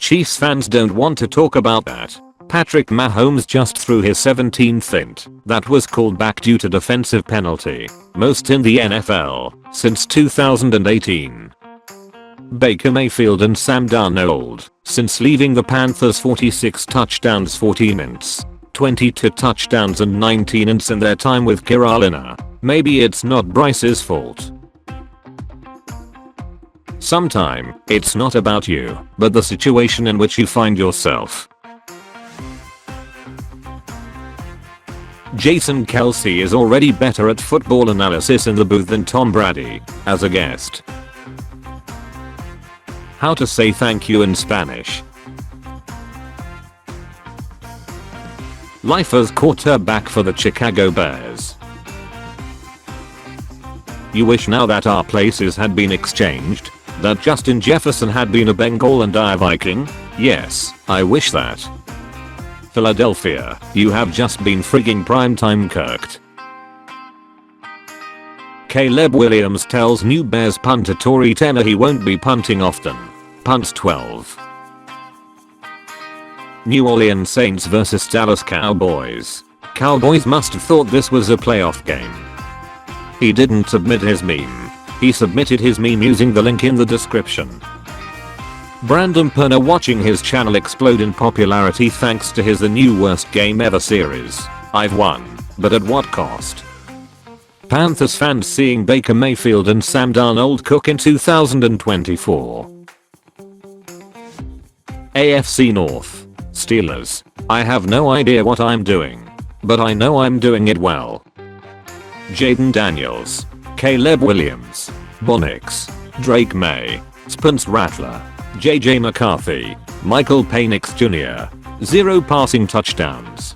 Chiefs fans don't want to talk about that. Patrick Mahomes just threw his 17th int. That was called back due to defensive penalty. Most in the NFL since 2018. Baker Mayfield and Sam Darnold, since leaving the Panthers, 46 touchdowns, 14 ints, 22 touchdowns and 19 ints in their time with Carolina. Maybe it's not Bryce's fault. Sometime, it's not about you, but the situation in which you find yourself. Jason Kelce is already better at football analysis in the booth than Tom Brady, as a guest. How to say thank you in Spanish. Life as quarterback for the Chicago Bears. You wish now that our places had been exchanged? That Justin Jefferson had been a Bengal and I a Viking? Yes, I wish that. Philadelphia, you have just been frigging primetime kirked. Caleb Williams tells new Bears punter Tory Tanner he won't be punting often. Punts 12. New Orleans Saints vs Dallas Cowboys. Cowboys must have thought this was a playoff game. He didn't submit his meme. He submitted his meme using the link in the description. Brandon Perna watching his channel explode in popularity thanks to his The New Worst Game Ever series. I've won, but at what cost? Panthers fans seeing Baker Mayfield and Sam Darnold cook in 2024. AFC North. Steelers. I have no idea what I'm doing, but I know I'm doing it well. Jaden Daniels, Caleb Williams, Bonix, Drake May, Spence Rattler, JJ McCarthy, Michael Penix Jr. 0 passing touchdowns.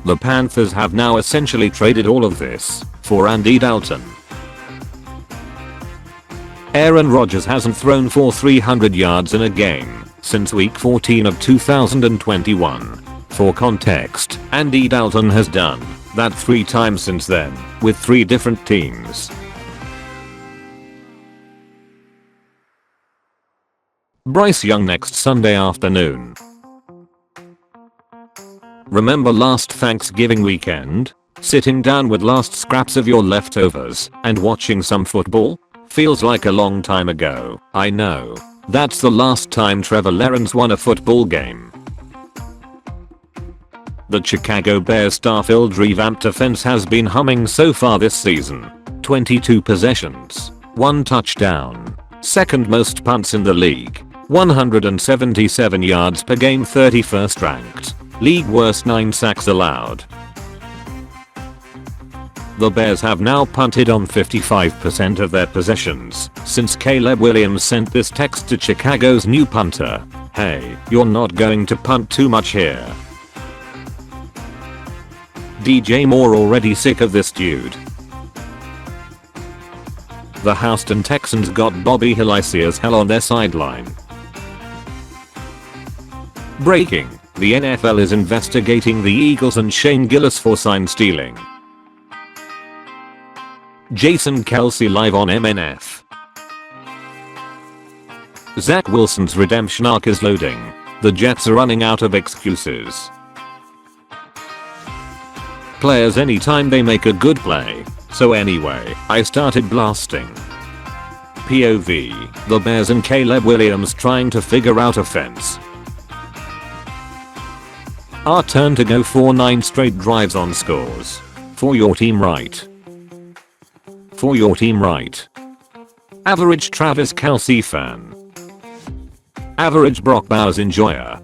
The Panthers have now essentially traded all of this for Andy Dalton. Aaron Rodgers hasn't thrown for 300 yards in a game since week 14 of 2021. For context, Andy Dalton has done that 3 times since then, with 3 different teams. Bryce Young next Sunday afternoon. Remember last Thanksgiving weekend? Sitting down with last scraps of your leftovers and watching some football? Feels like a long time ago, I know. That's the last time Trevor Lawrence won a football game. The Chicago Bears' star-filled revamped offense has been humming so far this season. 22 possessions, 1 touchdown, second most punts in the league, 177 yards per game, 31st ranked, league worst 9 sacks allowed. The Bears have now punted on 55% of their possessions since Caleb Williams sent this text to Chicago's new punter. Hey, you're not going to punt too much here. DJ Moore already sick of this dude. The Houston Texans got Bobby Hillicy as hell on their sideline. Breaking: the NFL is investigating the Eagles and Shane Gillis for sign stealing. Jason Kelce live on MNF. Zach Wilson's redemption arc is loading. The Jets are running out of excuses. Players anytime they make a good play. So anyway, I started blasting. POV, the Bears and Caleb Williams trying to figure out offense. Our turn to go for 9 straight drives on scores. For your team, right? For your team, right? Average Travis Kelce fan. Average Brock Bowers enjoyer.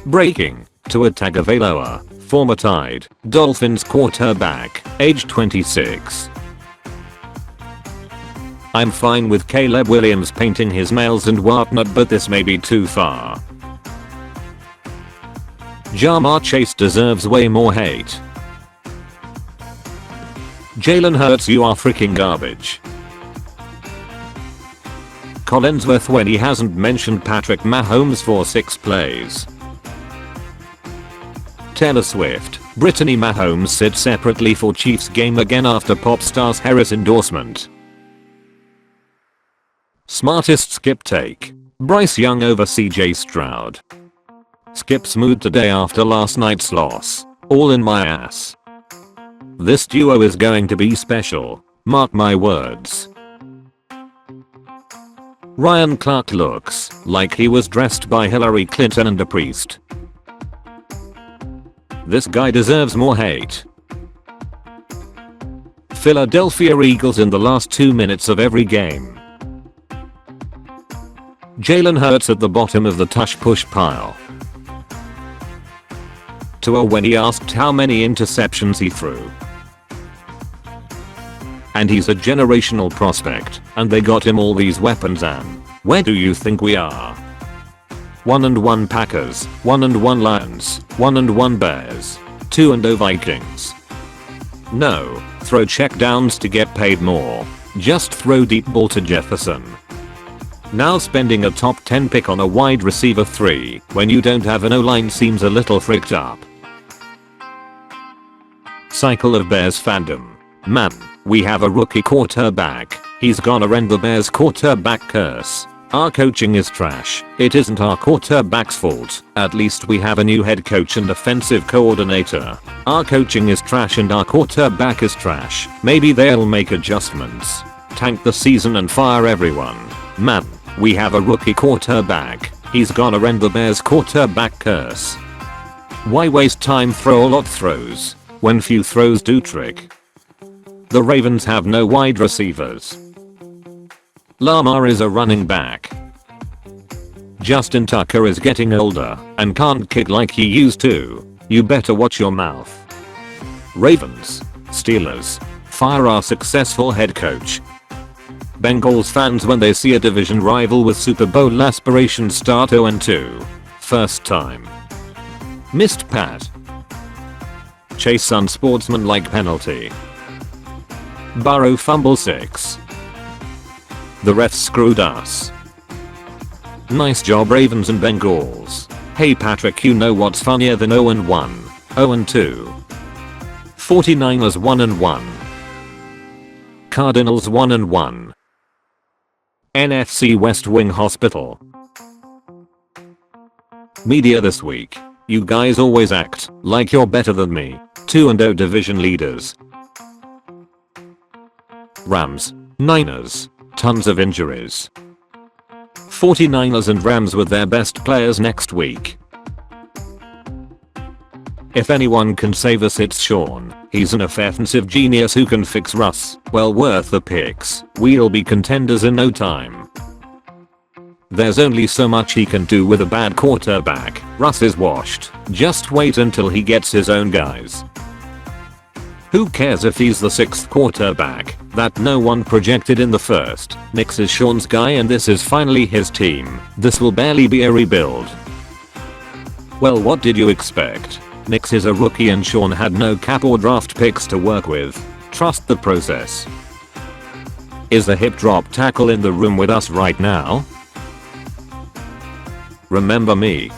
Breaking: Tua Tagovailoa, former Tide Dolphins quarterback, age 26. I'm fine with Caleb Williams painting his nails and whatnot, but this may be too far. Ja'Marr Chase deserves way more hate. Jalen Hurts, you are freaking garbage. Collinsworth when he hasn't mentioned Patrick Mahomes for 6 plays. Taylor Swift, Brittany Mahomes sit separately for Chiefs game again after pop star's Harris endorsement. Smartest skip take: Bryce Young over CJ Stroud. Skip smooth today after last night's loss. All in my ass. This duo is going to be special. Mark my words. Ryan Clark looks like he was dressed by Hillary Clinton and a priest. This guy deserves more hate. Philadelphia Eagles in the last 2 minutes of every game. Jalen Hurts at the bottom of the tush push pile. Tua when he asked how many interceptions he threw. And he's a generational prospect, and they got him all these weapons and where do you think we are? 1-1 Packers, 1-1 Lions, 1-1 Bears, 2-0 Vikings. No, throw check downs to get paid more. Just throw deep ball to Jefferson. Now spending a top 10 pick on a wide receiver 3 when you don't have an O-line seems a little fricked up. Cycle of Bears fandom. Man, we have a rookie quarterback. He's gonna end the Bears quarterback curse. Our coaching is trash. It isn't our quarterback's fault. At least we have a new head coach and offensive coordinator. Our coaching is trash and our quarterback is trash. Maybe they'll make adjustments. Tank the season and fire everyone. Man, we have a rookie quarterback. He's gonna end the Bears quarterback curse. Why waste time throw a lot throws when few throws do trick? The Ravens have no wide receivers. Lamar is a running back. Justin Tucker is getting older and can't kick like he used to. You better watch your mouth. Ravens, Steelers, fire our successful head coach. Bengals fans when they see a division rival with Super Bowl aspirations start 0-2. First time. Missed Pat. Chase unsportsmanlike penalty. Burrow fumble 6. The refs screwed us. Nice job Ravens and Bengals. Hey Patrick, you know what's funnier than 0-1? 0-2. 49ers 1-1. Cardinals 1-1. NFC West Wing Hospital. Media this week. You guys always act like you're better than me. 2-0 division leaders. Rams, Niners. Tons of injuries. 49ers and Rams with their best players next week. If anyone can save us it's Sean. He's an offensive genius who can fix Russ. Well worth the picks. We'll be contenders in no time. There's only so much he can do with a bad quarterback. Russ is washed. Just wait until he gets his own guys. Who cares if he's the 6th quarterback that no one projected in the first? Nix is Sean's guy and this is finally his team. This will barely be a rebuild. Well, what did you expect? Nix is a rookie and Sean had no cap or draft picks to work with. Trust the process. Is the hip drop tackle in the room with us right now? Remember me.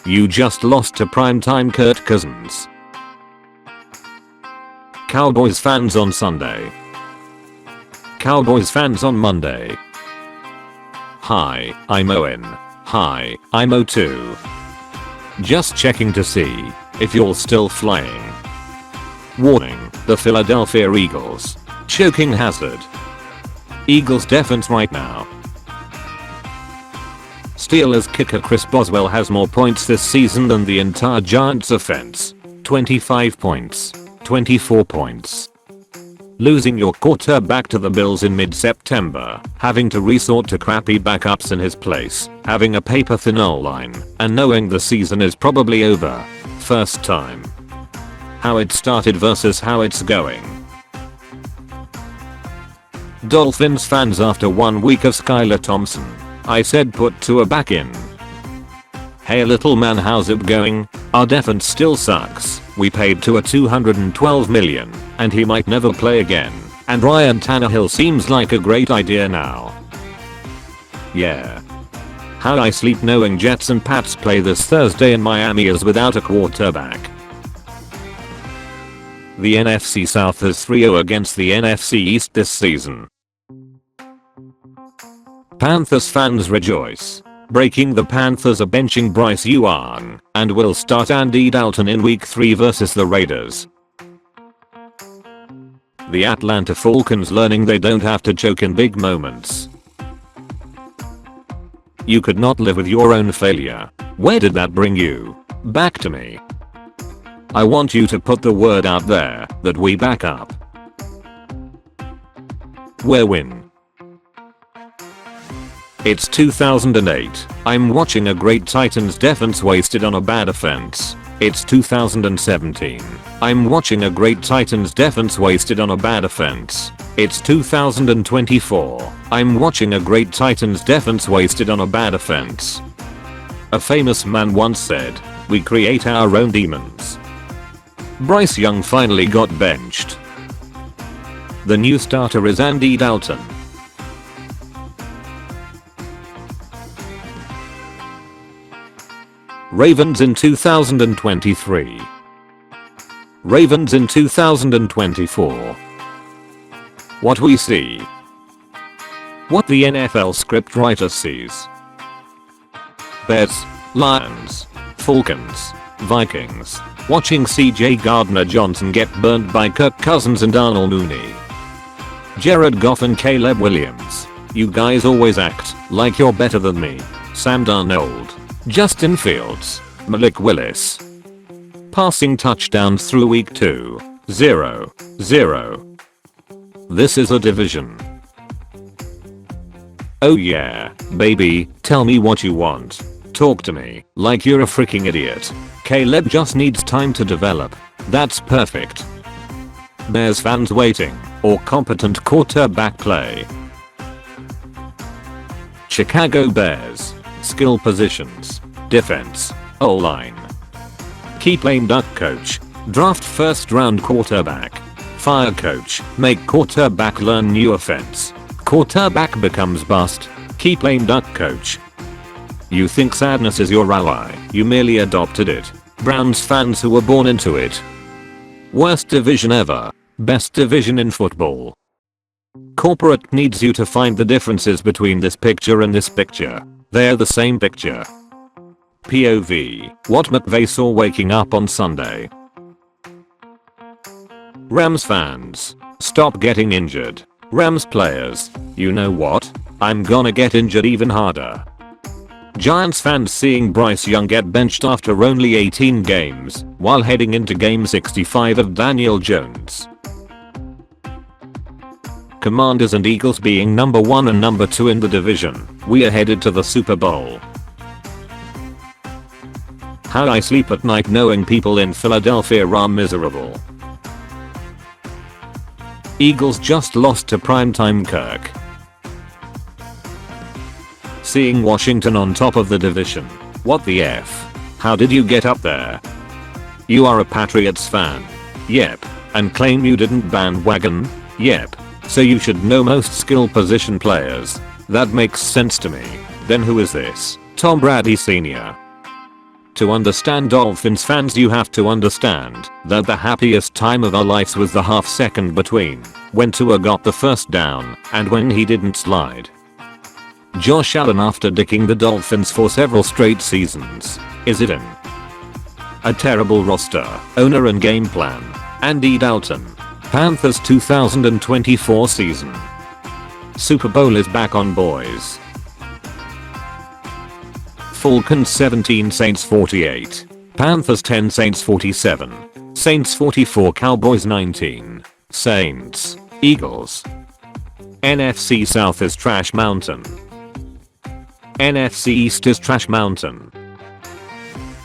You just lost to primetime Kirk Cousins. Cowboys fans on Sunday. Cowboys fans on Monday. Hi, I'm Owen. Hi, I'm O2. Just checking to see if you're still flying. Warning, the Philadelphia Eagles. Choking hazard. Eagles defense right now. Steelers kicker Chris Boswell has more points this season than the entire Giants offense. 25 points. 24 points. Losing your quarterback to the Bills in mid-September, having to resort to crappy backups in his place, having a paper-thin O-line, and knowing the season is probably over. First time. How it started versus how it's going. Dolphins fans after 1 week of Skylar Thompson. I said put Tua back in. Hey little man, how's it going? Our defense still sucks. We paid Tua $212 million, and he might never play again. And Ryan Tannehill seems like a great idea now. Yeah. How I sleep knowing Jets and Pats play this Thursday in Miami is without a quarterback. The NFC South is 3-0 against the NFC East this season. Panthers fans rejoice. Breaking the Panthers are benching Bryce Young and will start Andy Dalton in week 3 versus the Raiders. The Atlanta Falcons learning they don't have to choke in big moments. You could not live with your own failure. Where did that bring you? Back to me. I want you to put the word out there that we back up. We're win. It's 2008. I'm watching a great Titans defense wasted on a bad offense. It's 2017. I'm watching a great Titans defense wasted on a bad offense. It's 2024. I'm watching a great Titans defense wasted on a bad offense. A famous man once said, "We create our own demons." Bryce Young finally got benched. The new starter is Andy Dalton. Ravens in 2023. Ravens in 2024. What we see. What the NFL scriptwriter sees. Bears, Lions, Falcons, Vikings. Watching CJ Gardner-Johnson get burned by Kirk Cousins and Darnell Mooney. Jared Goff and Caleb Williams. You guys always act like you're better than me. Sam Darnold. Justin Fields. Malik Willis. Passing touchdowns through week 2. 0. This is a division. Oh yeah, baby, tell me what you want. Talk to me like you're a freaking idiot. Caleb just needs time to develop. That's perfect. Bears fans waiting, or competent quarterback play. Chicago Bears. Skill positions. Defense. O-line. Keep lame duck coach. Draft first round quarterback. Fire coach. Make quarterback learn new offense. Quarterback becomes bust. Keep lame duck coach. You think sadness is your ally, you merely adopted it. Browns fans who were born into it. Worst division ever. Best division in football. Corporate needs you to find the differences between this picture and this picture. They're the same picture. POV. What McVay saw waking up on Sunday. Rams fans. Stop getting injured. Rams players. You know what? I'm gonna get injured even harder. Giants fans seeing Bryce Young get benched after only 18 games while heading into game 65 of Daniel Jones. Commanders and Eagles being number 1 and number 2 in the division. We are headed to the Super Bowl. How I sleep at night knowing people in Philadelphia are miserable. Eagles just lost to primetime Kirk. Seeing Washington on top of the division. What the F? How did you get up there? You are a Patriots fan? Yep. And claim you didn't bandwagon? Yep. So you should know most skill position players. That makes sense to me. Then who is this? Tom Brady Sr. To understand Dolphins fans, you have to understand that the happiest time of our lives was the half second between when Tua got the first down and when he didn't slide. Josh Allen after dicking the Dolphins for several straight seasons. Is it in? A terrible roster, owner and game plan. Andy Dalton. Panthers 2024 season. Super Bowl is back on, boys. Falcons 17 Saints 48. Panthers 10 Saints 47. Saints 44 Cowboys 19. Saints. Eagles. NFC South is Trash Mountain. NFC East is Trash Mountain.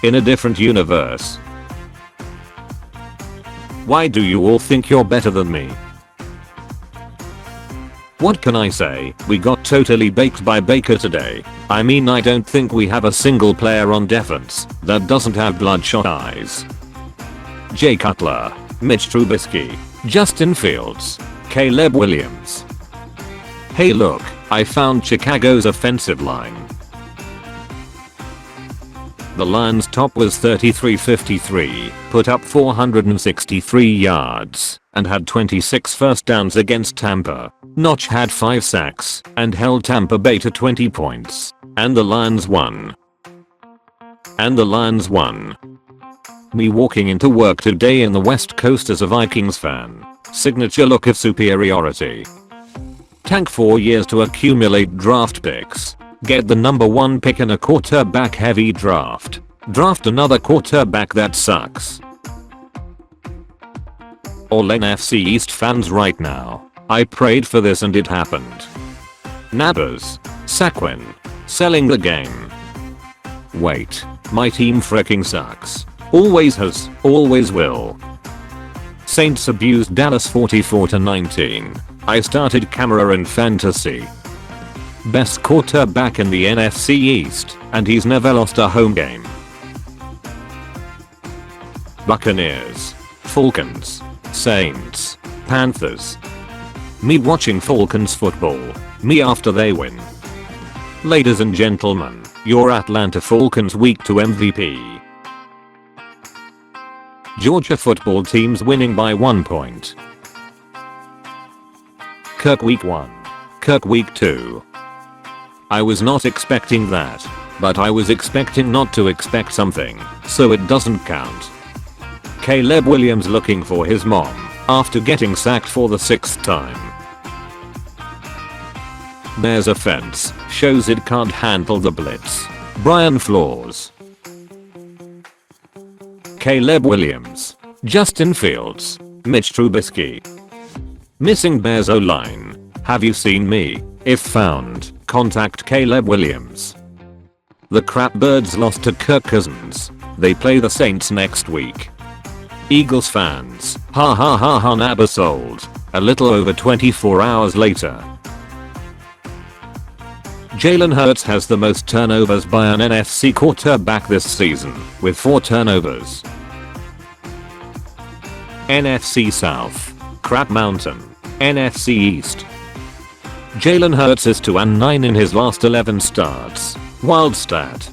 In a different universe. Why do you all think you're better than me? What can I say? We got totally baked by Baker today. I mean, I don't think we have a single player on defense that doesn't have bloodshot eyes. Jay Cutler, Mitch Trubisky, Justin Fields, Caleb Williams. Hey look, I found Chicago's offensive line. The Lions' top was 33-53, put up 463 yards. and had 26 first downs against Tampa. Notch had 5 sacks and held Tampa Bay to 20 points. And the Lions won. Me walking into work today in the West Coast as a Vikings fan. Signature look of superiority. Tank 4 years to accumulate draft picks. Get the number 1 pick in a quarterback heavy draft. Draft another quarterback that sucks. All NFC East fans right now. I prayed for this and it happened. Nabbers. Saquon. Selling the game. Wait. My team fricking sucks. Always has, always will. Saints abused Dallas 44-19. I started Camara in fantasy. Best quarterback in the NFC East, and he's never lost a home game. Buccaneers. Falcons. Saints. Panthers. Me watching Falcons football. Me after they win. Ladies and gentlemen, your Atlanta Falcons week 2 MVP. Georgia football teams winning by 1 point. Kirk week 1. Kirk week 2. I was not expecting that, but I was expecting not to expect something, so it doesn't count. Caleb Williams looking for his mom after getting sacked for the 6th time. Bears offense shows it can't handle the blitz. Brian Flores. Caleb Williams. Justin Fields. Mitch Trubisky. Missing Bears O-line. Have you seen me? If found, contact Caleb Williams. The Crapbirds lost to Kirk Cousins. They play the Saints next week. Eagles fans. Ha ha ha ha, Nabber sold. A little over 24 hours later. Jalen Hurts has the most turnovers by an NFC quarterback this season, with 4 turnovers. NFC South. Crap Mountain. NFC East. Jalen Hurts is 2-9 in his last 11 starts. Wild stat.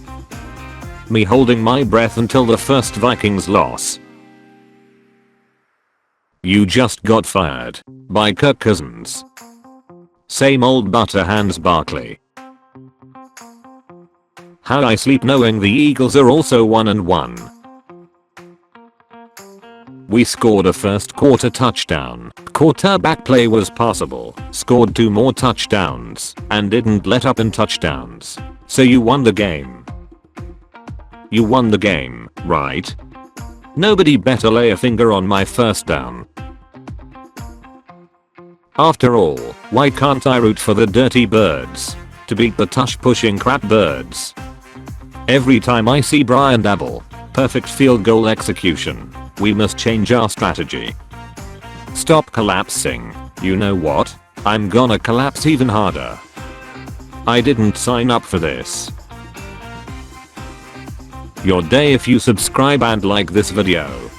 Me holding my breath until the first Vikings loss. You just got fired by Kirk Cousins. Same old Butterhands Barkley. How I sleep knowing the Eagles are also 1-1. We scored a first quarter touchdown. Quarterback play was passable. Scored 2 more touchdowns and didn't let up in touchdowns. So you won the game. You won the game, right? Nobody better lay a finger on my first down. After all, why can't I root for the dirty birds to beat the tush-pushing crap birds? Every time I see Brian Dabble, perfect field goal execution, we must change our strategy. Stop collapsing. You know what? I'm gonna collapse even harder. I didn't sign up for this. Your day if you subscribe and like this video.